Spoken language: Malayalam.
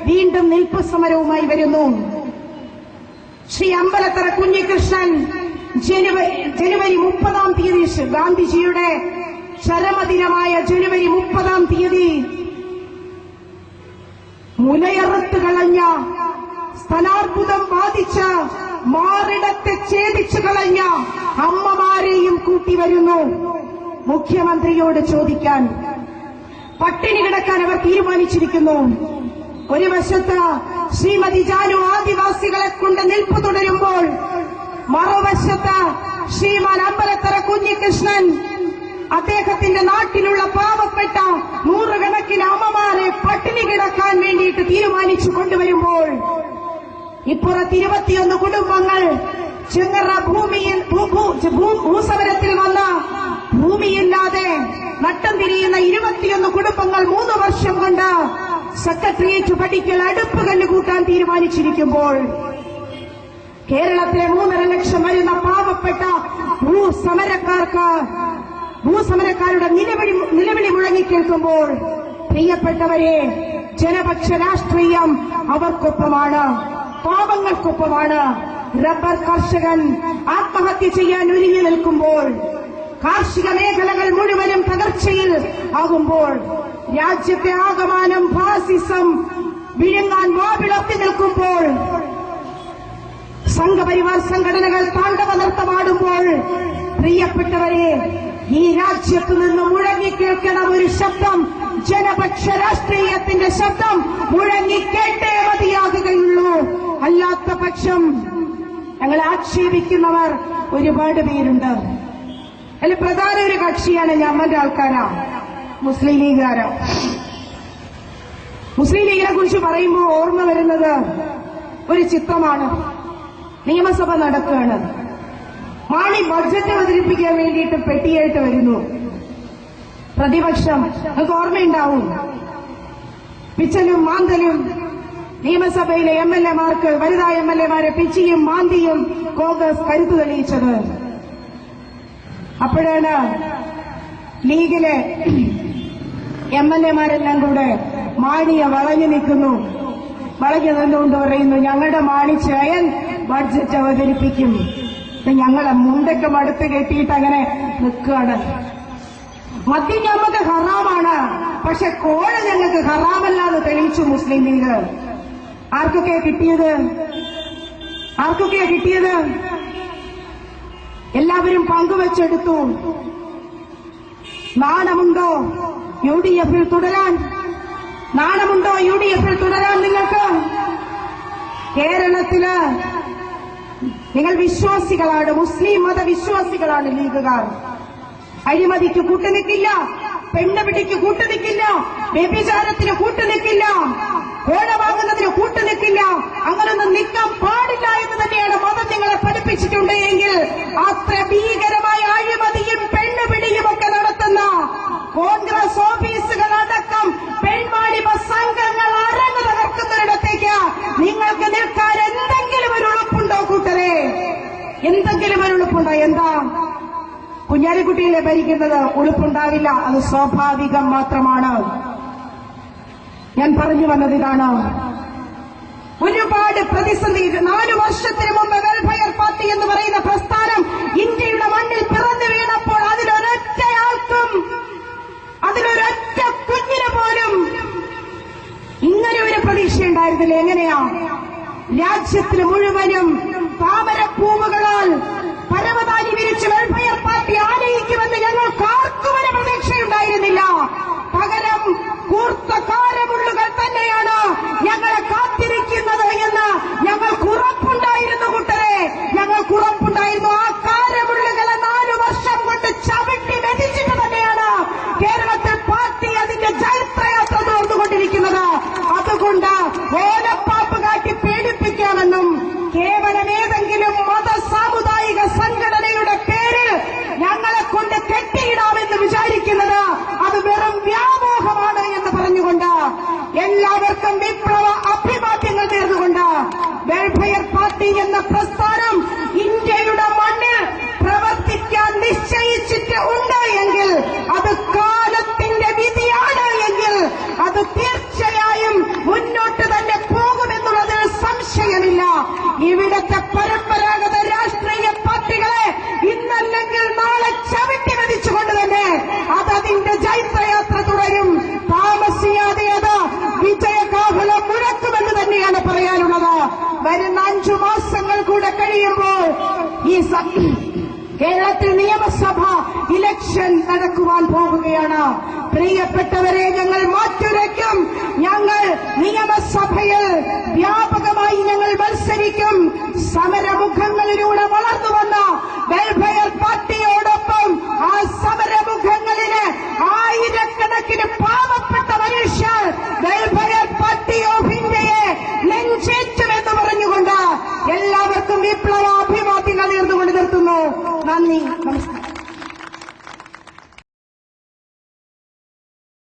വീണ്ടും നിൽപ്പ് സമരവുമായി വരുന്നു. ശ്രീ അമ്പലത്തറ കുഞ്ഞികൃഷ്ണൻ ജനുവരി 30-ാം തീയതി ഗാന്ധിജിയുടെ ചരമദിനമായ ജനുവരി 30-ാം തീയതി മുലയറുത്ത് കളഞ്ഞ, സ്തനാർബുദം ബാധിച്ച, മാറിടത്തെ ഛേദിച്ചു കളഞ്ഞ അമ്മമാരെയും കൂട്ടിവരുന്നു മുഖ്യമന്ത്രിയോട് ചോദിക്കാൻ. പട്ടിണി കിടക്കാൻ അവർ തീരുമാനിച്ചിരിക്കുന്നു. ഒരു വശത്ത് ശ്രീമതി ജാനു ആദിവാസികളെ കൊണ്ട് നിൽപ്പ് തുടരുമ്പോൾ, മറുവശത്ത് ശ്രീമാൻ അമ്പലത്തറ കുഞ്ഞികൃഷ്ണൻ അദ്ദേഹത്തിന്റെ നാട്ടിലുള്ള പാവപ്പെട്ട നൂറുകണക്കിന് അമ്മമാരെ പട്ടിണി കിടക്കാൻ വേണ്ടിയിട്ട് തീരുമാനിച്ചു കൊണ്ടുവരുമ്പോൾ, ഇപ്പുറത്ത് 21 കുടുംബങ്ങൾ ചെങ്ങറ ഭൂസമരത്തിൽ വന്ന ഭൂമിയില്ലാതെ നട്ടം തിരിയുന്ന 21 കുടുംബങ്ങൾ 3 വർഷം കൊണ്ട് സെക്രട്ടേറിയറ്റ് പടിക്കൽ അടുപ്പ് കല്ല് കൂട്ടാൻ തീരുമാനിച്ചിരിക്കുമ്പോൾ, കേരളത്തിലെ 3.5 ലക്ഷം വരുന്ന പാവപ്പെട്ട ഭൂസമരക്കാരുടെ നിലവിളി മുഴങ്ങിക്കേൾക്കുമ്പോൾ, പ്രിയപ്പെട്ടവരെ, ജനപക്ഷ രാഷ്ട്രീയം അവർക്കൊപ്പമാണ്, പാവങ്ങൾക്കൊപ്പമാണ്. റബ്ബർ കർഷകൻ ആത്മഹത്യ ചെയ്യാൻ ഒരുങ്ങി നിൽക്കുമ്പോൾ, കാർഷിക മേഖലകൾ മുഴുവനും തകർച്ചയിൽ ആകുമ്പോൾ, രാജ്യത്തെ ആകമാനം ഫാസിസം വിഴുങ്ങാൻ വാവിളർത്തി നിൽക്കുമ്പോൾ, സംഘപരിവാർ സംഘടനകൾ താണ്ഡവ നൃത്തമാടുമ്പോൾ, പ്രിയപ്പെട്ടവരെ, ഈ രാജ്യത്തു നിന്ന് മുഴങ്ങിക്കേൾക്കണം ഒരു ശബ്ദം, ജനപക്ഷ രാഷ്ട്രീയത്തിന്റെ ശബ്ദം മുഴങ്ങിക്കേട്ടേ മതിയാകുകയുള്ളൂ. അല്ലാത്ത പക്ഷം ഞങ്ങളെ ആക്ഷേപിക്കുന്നവർ ഒരുപാട് പേരുണ്ട്. അതിൽ പ്രധാന ഒരു കക്ഷിയാണ് ഞമ്മന്റെ ആൾക്കാരാ, മുസ്ലിം ലീഗുകാരാ. മുസ്ലിം ലീഗിനെ കുറിച്ച് പറയുമ്പോൾ ഓർമ്മ വരുന്നത് ഒരു ചിത്രമാണ്. നിയമസഭ നടക്കുകയാണ്. മാണി ബഡ്ജറ്റ് അവതരിപ്പിക്കാൻ വേണ്ടിയിട്ട് പെട്ടിയായിട്ട് വരുന്നു. പ്രതിപക്ഷം, നിങ്ങൾക്ക് ഓർമ്മയുണ്ടാവും, പിച്ചലും മാന്തലും നിയമസഭയിലെ എംഎൽഎമാർക്ക്, വനിതാ എംഎൽഎമാരെ പിച്ചിയും മാന്തിയും കോൺഗ്രസ് കരുത്തു തെളിയിച്ചത്. അപ്പോഴാണ് ലീഗിലെ എംഎൽഎമാരെല്ലാം കൂടെ മാണിയെ വളഞ്ഞു നിൽക്കുന്നു. വളഞ്ഞു നിന്നുകൊണ്ട് പറയുന്നു, ഞങ്ങളുടെ മാണിച്ചയൻ ബഡ്ജറ്റ് അവതരിപ്പിക്കും. ഞങ്ങളെ മുണ്ടൊക്കെ മടുത്ത് കെട്ടിയിട്ട് അങ്ങനെ നിൽക്കുകയാണ്. മദ്യം ഞങ്ങൾക്ക് ഹറാമാണ്, പക്ഷെ കോഴ ഞങ്ങൾക്ക് ഹറാമല്ലാതെ തെളിയിച്ചു മുസ്ലിം ലീഗ്. ആർക്കൊക്കെയാ കിട്ടിയത്? എല്ലാവരും പങ്കുവെച്ചെടുത്തു. നാണമുണ്ടോ യുഡിഎഫിൽ തുടരാൻ? നിങ്ങൾക്ക്? കേരളത്തില് നിങ്ങൾ വിശ്വാസികളാണ്, മുസ്ലിം മതവിശ്വാസികളാണ് ലീഗുകാർ. അഴിമതിക്ക് കൂട്ടുനിൽക്കില്ല, പെണ്ണുപിടിക്ക് കൂട്ടുനിൽക്കില്ല, വ്യഭിചാരത്തിന് കൂട്ടുനിൽക്കില്ല, കോഴ വാങ്ങുന്നതിന് കൂട്ടുനിൽക്കില്ല. അങ്ങനൊന്നും നിൽക്കാൻ പാടില്ല എന്ന് തന്നെയാണ് മതം നിങ്ങളെ പഠിപ്പിച്ചിട്ടുണ്ട്. എങ്കിൽ അത്ര ഭീകരമായ അഴിമതിയും പെണ്ണുപിടിയും ഒക്കെ നടത്തുന്ന കോൺഗ്രസ് ഓഫീസുകളടക്കം പെൺവാണിഭ സംഘങ്ങൾ അരങ്ങ് തകർക്കുന്നതിടത്തേക്ക് നിങ്ങൾക്ക് നിൽക്കാൻ എന്തെങ്കിലും ഒരു ഉറപ്പുണ്ടോ കൂട്ടരെ? എന്തെങ്കിലും ഒരു ഉറപ്പുണ്ടോ? എന്താ? കുഞ്ഞാലിക്കുട്ടിയിലെ ഭരിക്കുന്നത് ഉളുപ്പുണ്ടാവില്ല, അത് സ്വാഭാവികം മാത്രമാണ്. ഞാൻ പറഞ്ഞു വന്നത് ഇതാണ്. ഒരുപാട് പ്രതിസന്ധി. 4 വർഷത്തിന് മുമ്പ് വെൽഫെയർ പാർട്ടി എന്ന് പറയുന്ന പ്രസ്ഥാനം ഇന്ത്യയുടെ മണ്ണിൽ പിറന്നു വീണപ്പോൾ അതിലൊരൊറ്റയാൾക്കും, അതിലൊരൊറ്റ കുഞ്ഞിന് പോലും ഇങ്ങനെ ഒരു പ്രതീക്ഷയുണ്ടായിരുന്നില്ല. എങ്ങനെയാ? രാജ്യത്തിന് മുഴുവനും താമരപ്പൂവുകളാൽ പരവതാനി വിരിച്ച് വെൽഫെയർ പാർട്ടി ആനയിക്കുമെന്ന് ഞങ്ങൾക്ക് ആർക്കും ഒരു പ്രതീക്ഷയുണ്ടായിരുന്നില്ല. പകരം കൂർത്ത കാരമുള്ളുകൾ തന്നെയാണ് ഞങ്ങളെ കാത്തിരിക്കുന്നത് എന്ന് ഞങ്ങൾക്ക് ഉറപ്പുണ്ടായിരുന്നു കൂട്ടരെ, ഞങ്ങൾക്ക് ഉറപ്പുണ്ടായിരുന്നു. ആ കാരമുള്ളുകളെ 4 വർഷം കൊണ്ട് ചവിട്ടി മെതിച്ചിട്ട് തന്നെയാണ് കേരളത്തിൽ പാർട്ടി അതിന്റെ ചരിത്രയാത്ര തുറന്നുകൊണ്ടിരിക്കുന്നത്. അതുകൊണ്ട് ഓലപ്പാപ്പ് കാട്ടി പേടിപ്പിക്കാമെന്നും കേവലം ഏതെങ്കിലും സാമുദായിക സംഘടനയുടെ പേരിൽ ഞങ്ങളെ കൊണ്ട് കെട്ടിയിടാമെന്ന് വിചാരിക്കുന്നത് അത് വെറും വ്യാമോഹമാണ് എന്ന് പറഞ്ഞുകൊണ്ട് എല്ലാവർക്കും വിപ്ലവ അഭിവാദ്യങ്ങൾ നേർന്നുകൊണ്ട് വെൽഫെയർ പാർട്ടി എന്ന പ്രസ്ഥാനം ഇന്ത്യയുടെ മണ്ണിൽ പ്രവർത്തിക്കാൻ നിശ്ചയിച്ചിട്ട് ഉണ്ട് എങ്കിൽ, അത് കാലത്തിന്റെ വിധിയാണ് എങ്കിൽ, അത് തീർച്ചയായും മുന്നോട്ട് തന്നെ ഇവിടത്തെ പരമ്പരാഗത രാഷ്ട്രീയ പാർട്ടികളെ ഇന്നല്ലെങ്കിൽ നാളെ ചവിട്ടി മെതിച്ചുകൊണ്ട് തന്നെ അതതിന്റെ ജൈത്രയാത്ര തുടരും. താമസിയാതെ അത് വിജയകാഹളം മുഴക്കുമെന്ന് തന്നെയാണ് പറയാനുള്ളത്. വരുന്ന 5 മാസങ്ങൾ കൂടെ കഴിയുമ്പോൾ ഈ കേരളത്തിൽ നിയമസഭ ഇലക്ഷൻ നടക്കുവാൻ പോകുകയാണ്. പ്രിയപ്പെട്ടവരെ, ഞങ്ങൾ മാറ്റുരയ്ക്കും. ഞങ്ങൾ നിയമസഭയിൽ വ്യാപകമായി ഞങ്ങൾ മത്സരിക്കും. സമരമുഖങ്ങളിലൂടെ വളർന്നുവന്ന